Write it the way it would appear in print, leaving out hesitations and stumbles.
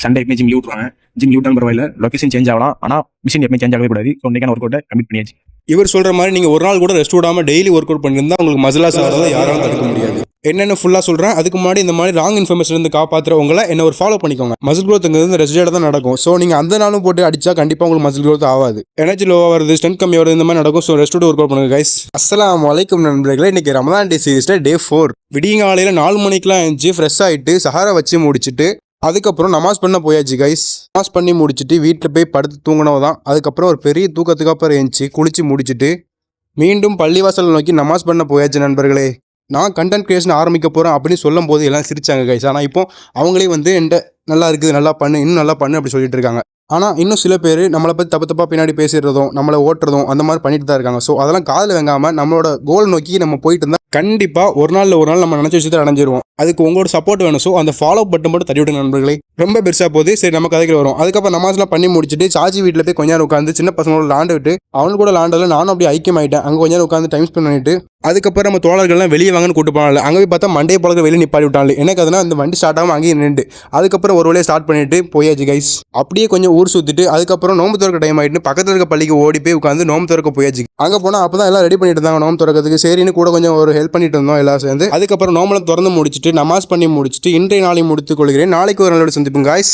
Sunday எப்பவுமே gym leave விட்டுருவாங்க. Gym leave விட்டாலும் பரவாயில்ல, லொகேஷன் சேஞ்ச் ஆகலாம், ஆனால் மிஷின் எப்பவுமே சேஞ்ச் ஆகவே கூடாது. ஸோ இன்றைக்கான ஒர்க் அவுட்டை கமிட் பண்ணியாச்சு. இவர் சொல்கிற மாதிரி நீங்கள் ஒரு நாள் கூட ரெஸ்ட் விடாமல் டெய்லி ஒர்க் அவுட் பண்ணியிருந்தா உங்களுக்கு மசிலாஸ் ஆகிறத யாராலும் தடுக்க முடியாது. என்னென்ன ஃபுல்லாக சொல்கிறேன். அதுக்கு முன்னாடி இந்த மாதிரி ராங் இன்ஃபர்மேஷன் இருந்து காப்பாற்றுறவங்களை என்ன ஒரு ஃபாலோ பண்ணிக்கோங்க. மசில் க்ரோத்துங்கிறது ரெஸ்ட் தான் நடக்கும். ஸோ நீங்கள் அந்த நாளும் போட்டு அடிச்சா கண்டிப்பாக உங்களுக்கு மசில் க்ரோத் ஆகாது. எனர்ஜி லோவாக வருது, ஸ்ட்ரென்த் கம்மி வருது, இந்த மாதிரி நடக்கும். ஸோ ரெஸ்ட் ஒர்க் அவுட் பண்ணுங்க கைஸ். அஸ்ஸலாமு அலைக்கும் நண்பர்களே. இன்னைக்கு ரமதான் டே சீரிஸில் டே 4 விடியங்காலையில் 4 மணிக்கெலாம் எழுந்துச்சு ஃப்ரெஷ் ஆகிட்டு சஹாரா வச்சு முடிச்சுட்டு அதுக்கப்புறம் நமாஸ் பண்ண போயாச்சு கைஸ். நமாஸ் பண்ணி முடிச்சுட்டு வீட்டில் போய் படுத்து தூங்கினவ தான். அதுக்கப்புறம் ஒரு பெரிய தூக்கத்துக்கு அப்புறம் எழுந்துச்சு குளிச்சு முடிச்சுட்டு மீண்டும் பள்ளிவாசல் நோக்கி நமாஸ் பண்ண போயாச்சு நண்பர்களே. நான் கண்டென்ட் கிரியேஷன் ஆரம்பிக்க போகிறேன் அப்படின்னு சொல்லும் போது எல்லாம் சிரிச்சாங்க கைஸ். ஆனால் இப்போ அவங்களே வந்து என்கிட்ட நல்லா இருக்குது, நல்லா பண்ணு, இன்னும் நல்லா பண்ணு அப்படி சொல்லிட்டு இருக்காங்க. ஆனால் இன்னும் சில பேர் நம்மளை பற்றி தப்பாக பின்னாடி பேசிடுறதும் நம்மளை ஓட்டுறதும் அந்த மாதிரி பண்ணிட்டு தான் இருக்காங்க. ஸோ அதெல்லாம் காதில் வாங்காமல் நம்மளோட கோல் நோக்கி நம்ம போயிட்டு இருந்தால் கண்டிப்பாக ஒரு நாள் நம்ம நினச்ச விஷயத்தை அடைஞ்சிருவோம். அதுக்கு உங்களோட சப்போர்ட் வேணும். ஸோ அந்த ஃபாலோ பட்டன் மட்டும் தட்டி விடுங்க நண்பர்களே. ரொம்ப பெருசாக போகுது. சரி நம்ம கதைக்கு வரும். அதுக்கப்புறம் நமாஸ்லாம் பண்ணி முடிச்சுட்டு சாச்சி வீட்டில் போய் கொஞ்ச நேரம் உட்காந்து சின்ன பசங்களோட விளாண்டு விட்டு அவனு கூட விளாண்டதில் நானும் அப்படியே ஐக்கியமாயிட்டேன். அங்கே கொஞ்ச நேரம் உட்காந்து டைம் ஸ்பெண்ட் பண்ணிட்டு அதுக்கப்புறம் நம்ம தோழர்கள்லாம் வெளியே வாங்கன்னு கூட்டு போனால அங்கே போய் பார்த்தா மண்டே பழக்க வெளியே நிப்பாடி விட்டாங்க. எனக்கு அதனால் அந்த வண்டி ஸ்டார்ட் ஆகாமல் அங்கேயே நின்று அதுக்கப்புறம் ஒரு வழியாக ஸ்டார்ட் பண்ணிட்டு போயாச்சு கைஸ். அப்படியே கொஞ்சம் ஊர் சுற்றிட்டு அதுக்கப்புறம் நோம்பு திறக்க டைம் ஆகிட்டு பக்கத்தில் இருக்க பள்ளிக்கு ஓடி போய் உட்காந்து நோம்பு திறக்க போயாச்சு. அங்கே போனால் அப்போ தான் எல்லாம் ரெடி பண்ணிட்டு இருந்தாங்க நோம்பு திறக்கிறதுக்கு. சரின்னு கூட கொஞ்சம் ஒரு ஹெல்ப் பண்ணிட்டு இருந்தோம் எல்லாம் சேர்ந்து. அதுக்கப்புறம் நோம்பலாம் திறந்து முடிச்சுட்டு நமாஸ் பண்ணி முடிச்சுட்டு இன்றைய நாளை முடித்துக் கொள்கிறேன். நாளைக்கு ஒரு நாளோட சந்திப்போம் கைஸ்.